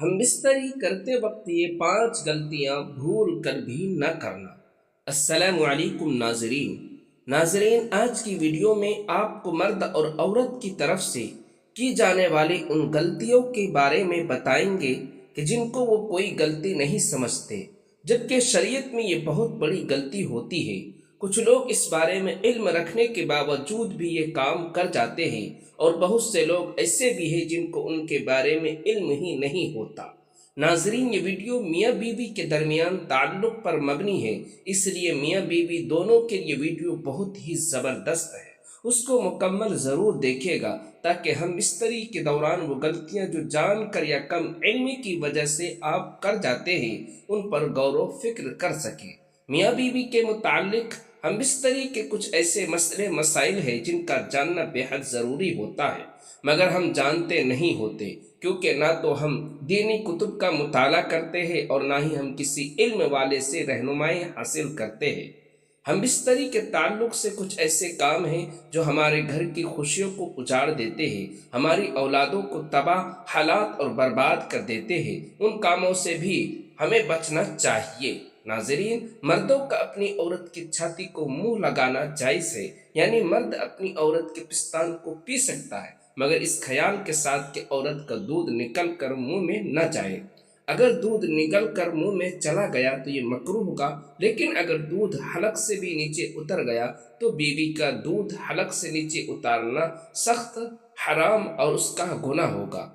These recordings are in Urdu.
ہم بستری کرتے وقت یہ 5 غلطیاں بھول کر بھی نہ کرنا۔ السلام علیکم ناظرین، آج کی ویڈیو میں آپ کو مرد اور عورت کی طرف سے کی جانے والی ان غلطیوں کے بارے میں بتائیں گے کہ جن کو وہ کوئی غلطی نہیں سمجھتے، جبکہ شریعت میں یہ بہت بڑی غلطی ہوتی ہے۔ کچھ لوگ اس بارے میں علم رکھنے کے باوجود بھی یہ کام کر جاتے ہیں، اور بہت سے لوگ ایسے بھی ہیں جن کو ان کے بارے میں علم ہی نہیں ہوتا۔ ناظرین، یہ ویڈیو میاں بیوی کے درمیان تعلق پر مبنی ہے، اس لیے میاں بیوی دونوں کے لیے ویڈیو بہت ہی زبردست ہے۔ اس کو مکمل ضرور دیکھے گا تاکہ ہم بستری کے دوران وہ غلطیاں جو جان کر یا کم علمی کی وجہ سے آپ کر جاتے ہیں ان پر غور و فکر کر سکیں۔ میاں بیوی کے متعلق ہم بستری کے کچھ ایسے مسئلے مسائل ہیں جن کا جاننا بے حد ضروری ہوتا ہے، مگر ہم جانتے نہیں ہوتے، کیونکہ نہ تو ہم دینی کتب کا مطالعہ کرتے ہیں اور نہ ہی ہم کسی علم والے سے رہنمائی حاصل کرتے ہیں۔ ہم بستری کے تعلق سے کچھ ایسے کام ہیں جو ہمارے گھر کی خوشیوں کو اجاڑ دیتے ہیں، ہماری اولادوں کو تباہ حالات اور برباد کر دیتے ہیں۔ ان کاموں سے بھی ہمیں بچنا چاہیے۔ ناظرین، مردوں کا اپنی عورت کی چھاتی کو منہ لگانا جائز ہے، یعنی مرد اپنی عورت کے پستان کو پی سکتا ہے، مگر اس خیال کے ساتھ کہ عورت کا دودھ نکل کر منہ میں نہ جائے۔ اگر دودھ نکل کر منہ میں چلا گیا تو یہ مکروہ ہوگا، لیکن اگر دودھ حلق سے بھی نیچے اتر گیا تو بیوی کا دودھ حلق سے نیچے اتارنا سخت حرام اور اس کا گناہ ہوگا،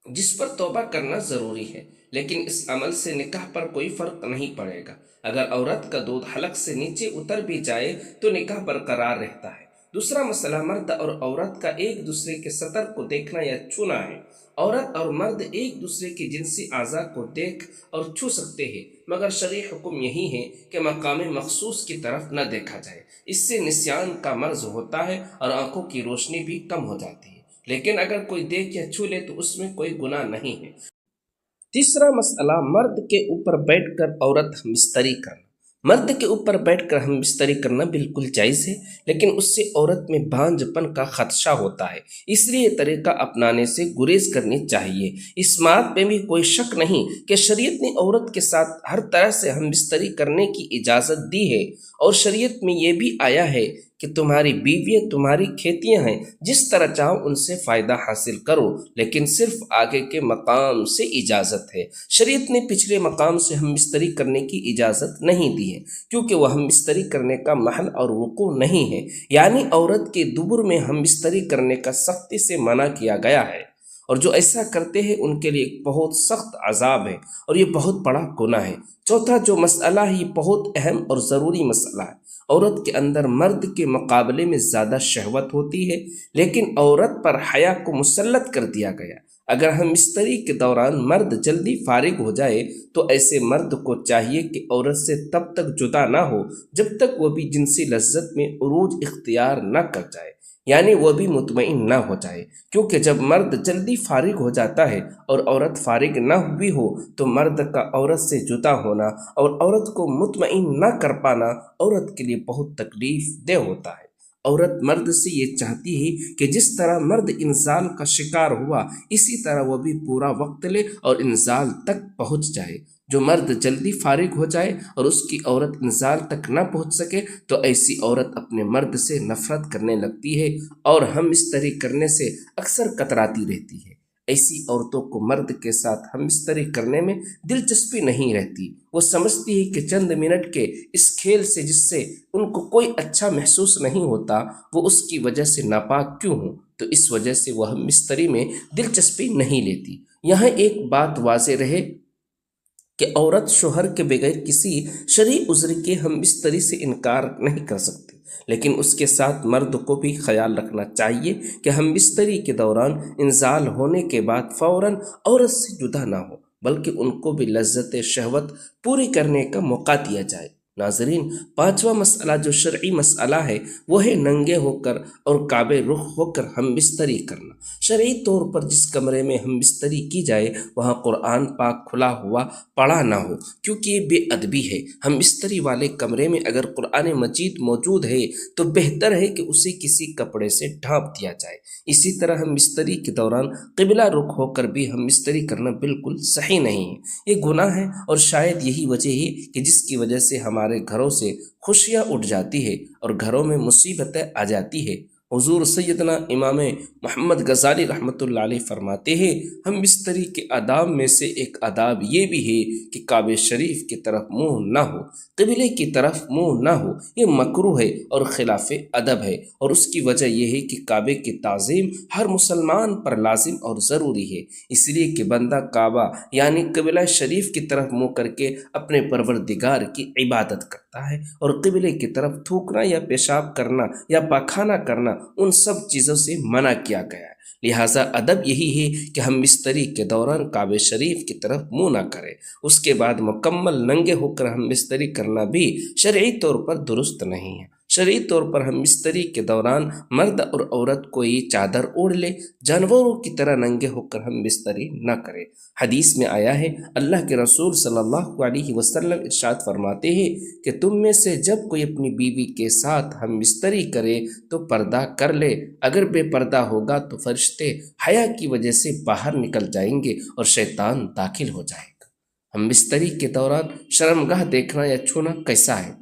جس پر توبہ کرنا ضروری ہے، لیکن اس عمل سے نکاح پر کوئی فرق نہیں پڑے گا۔ اگر عورت کا دودھ حلق سے نیچے اتر بھی جائے تو نکاح برقرار رہتا ہے۔ دوسرا مسئلہ مرد اور عورت کا ایک دوسرے کے سطر کو دیکھنا یا چھونا ہے۔ عورت اور مرد ایک دوسرے کی جنسی اعضاء کو دیکھ اور چھو سکتے ہیں، مگر شرعی حکم یہی ہے کہ مقام مخصوص کی طرف نہ دیکھا جائے۔ اس سے نسیان کا مرض ہوتا ہے اور آنکھوں کی روشنی بھی کم ہو جاتی ہے، لیکن اگر کوئی دیکھ یا چھو لے تو اس میں کوئی گناہ نہیں ہے۔ تیسرا مسئلہ مرد کے اوپر بیٹھ کر عورت ہم بستری کرنا۔ مرد کے اوپر بیٹھ کر ہم بستری کرنا بالکل جائز ہے، لیکن اس سے عورت میں بانجھ پن کا خدشہ ہوتا ہے، اس لیے یہ طریقہ اپنانے سے گریز کرنی چاہیے۔ اس بات میں بھی کوئی شک نہیں کہ شریعت نے عورت کے ساتھ ہر طرح سے ہم بستری کرنے کی اجازت دی ہے، اور شریعت میں یہ بھی آیا ہے کہ تمہاری بیویاں تمہاری کھیتیاں ہیں، جس طرح چاہو ان سے فائدہ حاصل کرو، لیکن صرف آگے کے مقام سے اجازت ہے۔ شریعت نے پچھلے مقام سے ہم بستری کرنے کی اجازت نہیں دی ہے، کیونکہ وہ ہم بستری کرنے کا محل اور وقوع نہیں ہے، یعنی عورت کے دبر میں ہم بستری کرنے کا سختی سے منع کیا گیا ہے، اور جو ایسا کرتے ہیں ان کے لیے ایک بہت سخت عذاب ہے، اور یہ بہت بڑا گناہ ہے۔ چوتھا جو مسئلہ ہے یہ بہت اہم اور ضروری مسئلہ ہے۔ عورت کے اندر مرد کے مقابلے میں زیادہ شہوت ہوتی ہے، لیکن عورت پر حیا کو مسلط کر دیا گیا۔ اگر ہم بستری کے دوران مرد جلدی فارغ ہو جائے تو ایسے مرد کو چاہیے کہ عورت سے تب تک جدا نہ ہو جب تک وہ بھی جنسی لذت میں عروج اختیار نہ کر جائے، یعنی وہ بھی مطمئن نہ ہو جائے، کیونکہ جب مرد جلدی فارغ ہو جاتا ہے اور عورت فارغ نہ ہوئی ہو تو مرد کا عورت سے جدا ہونا اور عورت کو مطمئن نہ کر پانا عورت کے لیے بہت تکلیف دہ ہوتا ہے۔ عورت مرد سے یہ چاہتی ہے کہ جس طرح مرد انزال کا شکار ہوا اسی طرح وہ بھی پورا وقت لے اور انزال تک پہنچ جائے۔ جو مرد جلدی فارغ ہو جائے اور اس کی عورت انزال تک نہ پہنچ سکے تو ایسی عورت اپنے مرد سے نفرت کرنے لگتی ہے اور ہم بستری کرنے سے اکثر کتراتی رہتی ہے۔ ایسی عورتوں کو مرد کے ساتھ ہم بستری کرنے میں دلچسپی نہیں رہتی۔ وہ سمجھتی ہے کہ چند منٹ کے اس کھیل سے جس سے ان کو کوئی اچھا محسوس نہیں ہوتا وہ اس کی وجہ سے ناپاک کیوں ہوں، تو اس وجہ سے وہ ہم بستری میں دلچسپی نہیں لیتی۔ یہاں ایک بات واضح رہے کہ عورت شوہر کے بغیر کسی شرعی عذر کے ہم بستری سے انکار نہیں کر سکتی، لیکن اس کے ساتھ مرد کو بھی خیال رکھنا چاہیے کہ ہم بستری کے دوران انزال ہونے کے بعد فوراً عورت سے جدا نہ ہو، بلکہ ان کو بھی لذت شہوت پوری کرنے کا موقع دیا جائے۔ ناظرین، پانچواں مسئلہ جو شرعی مسئلہ ہے وہ ہے ننگے ہو کر اور کعبے رخ ہو کر ہم بستری کرنا۔ شرعی طور پر جس کمرے میں ہم بستری کی جائے وہاں قرآن پاک کھلا ہوا پڑا نہ ہو، کیونکہ یہ بے ادبی ہے۔ ہم بستری والے کمرے میں اگر قرآن مجید موجود ہے تو بہتر ہے کہ اسے کسی کپڑے سے ڈھانپ دیا جائے۔ اسی طرح ہم بستری کے دوران قبلہ رخ ہو کر بھی ہم بستری کرنا بالکل صحیح نہیں ہے، یہ گناہ ہے، اور شاید یہی وجہ ہے کہ جس کی وجہ سے ہمارے گھروں سے خوشیاں اٹھ جاتی ہے اور گھروں میں مصیبتیں آ جاتی ہے۔ حضور سیدنا امام محمد غزالی رحمۃ اللہ علیہ فرماتے ہیں، ہم بستری کے آداب میں سے ایک آداب یہ بھی ہے کہ کعبہ شریف کی طرف منہ نہ ہو، قبلے کی طرف منہ نہ ہو۔ یہ مکروہ ہے اور خلاف ادب ہے، اور اس کی وجہ یہ ہے کہ کعبے کی تعظیم ہر مسلمان پر لازم اور ضروری ہے، اس لیے کہ بندہ کعبہ یعنی قبلہ شریف کی طرف منہ کر کے اپنے پروردگار کی عبادت کرتا ہے، اور قبلے کی طرف تھوکنا یا پیشاب کرنا یا پاخانہ کرنا ان سب چیزوں سے منع کیا گیا ہے۔ لہٰذا ادب یہی ہے کہ ہم بستری کے دوران کعبہ شریف کی طرف منہ نہ کریں۔ اس کے بعد مکمل ننگے ہو کر ہم بستری کرنا بھی شرعی طور پر درست نہیں ہے۔ شرعی طور پر ہم بستری کے دوران مرد اور عورت کوئی چادر اوڑھ لے، جانوروں کی طرح ننگے ہو کر ہم بستری نہ کریں۔ حدیث میں آیا ہے، اللہ کے رسول صلی اللہ علیہ وسلم ارشاد فرماتے ہیں کہ تم میں سے جب کوئی اپنی بیوی کے ساتھ ہم بستری کرے تو پردہ کر لے، اگر بے پردہ ہوگا تو فرشتے حیا کی وجہ سے باہر نکل جائیں گے اور شیطان داخل ہو جائے گا۔ ہم بستری کے دوران شرمگاہ دیکھنا یا چھونا کیسا ہے،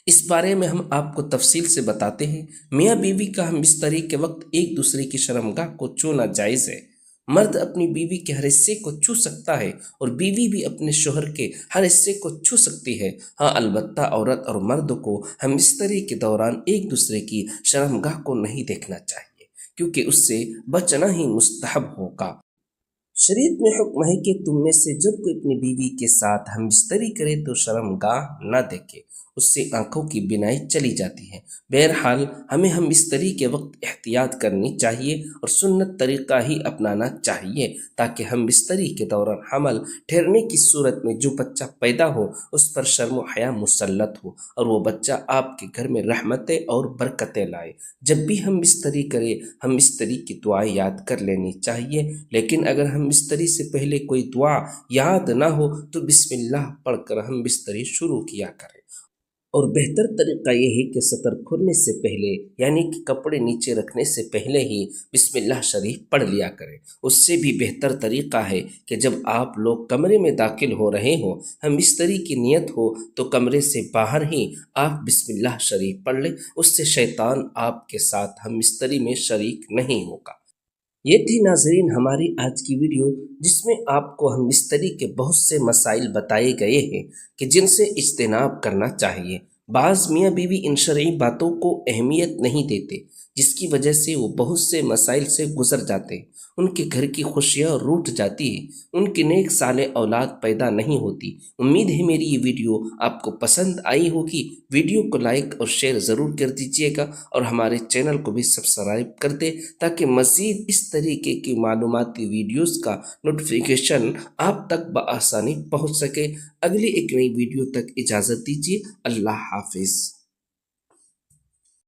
اس بارے میں ہم آپ کو تفصیل سے بتاتے ہیں۔ میاں بیوی کا ہم بستری کے وقت ایک دوسرے کی شرمگاہ کو چھونا جائز ہے۔ مرد اپنی بیوی کے ہر حصے کو چھو سکتا ہے اور بیوی بھی اپنے شوہر کے ہر حصے کو چھو سکتی ہے، ہاں البتہ عورت اور مرد کو ہم بستری کے دوران ایک دوسرے کی شرمگاہ کو نہیں دیکھنا چاہیے، کیونکہ اس سے بچنا ہی مستحب ہوگا۔ شریعت میں حکم ہے کہ تم میں سے جب کوئی اپنی بیوی کے ساتھ ہم بستری کرے تو شرمگاہ نہ دیکھے، اس سے آنکھوں کی بینائی چلی جاتی ہے۔ بہرحال ہمیں ہم بستری کے وقت احتیاط کرنی چاہیے اور سنت طریقہ ہی اپنانا چاہیے، تاکہ ہم بستری کے دوران حمل ٹھہرنے کی صورت میں جو بچہ پیدا ہو اس پر شرم و حیا مسلط ہو اور وہ بچہ آپ کے گھر میں رحمتیں اور برکتیں لائے۔ جب بھی ہم بستری کریں ہم بستری کی دعائیں یاد کر لینی چاہیے، لیکن اگر ہم بستری سے پہلے کوئی دعا یاد نہ ہو تو بسم اللہ پڑھ کر ہم بستری شروع کیا کریں، اور بہتر طریقہ یہ ہے کہ سطر کھلنے سے پہلے یعنی کہ کپڑے نیچے رکھنے سے پہلے ہی بسم اللہ شریف پڑھ لیا کریں۔ اس سے بھی بہتر طریقہ ہے کہ جب آپ لوگ کمرے میں داخل ہو رہے ہوں، ہم بستری کی نیت ہو تو کمرے سے باہر ہی آپ بسم اللہ شریف پڑھ لیں، اس سے شیطان آپ کے ساتھ ہم بستری میں شریک نہیں ہوگا۔ یہ تھی ناظرین ہماری آج کی ویڈیو، جس میں آپ کو ہم بستری کے بہت سے مسائل بتائے گئے ہیں کہ جن سے اجتناب کرنا چاہیے۔ بعض میاں بیوی ان شرعی باتوں کو اہمیت نہیں دیتے، جس کی وجہ سے وہ بہت سے مسائل سے گزر جاتے ہیں، ان کے گھر کی خوشیاں روٹھ جاتی ہیں، ان کی نیک صالح اولاد پیدا نہیں ہوتی۔ امید ہے میری یہ ویڈیو آپ کو پسند آئی ہوگی۔ ویڈیو کو لائک اور شیئر ضرور کر دیجیے گا، اور ہمارے چینل کو بھی سبسکرائب کر دیں تاکہ مزید اس طریقے کی معلوماتی ویڈیوز کا نوٹیفیکیشن آپ تک بآسانی پہنچ سکے۔ اگلی ایک نئی ویڈیو تک اجازت دیجیے۔ اللہ حافظ۔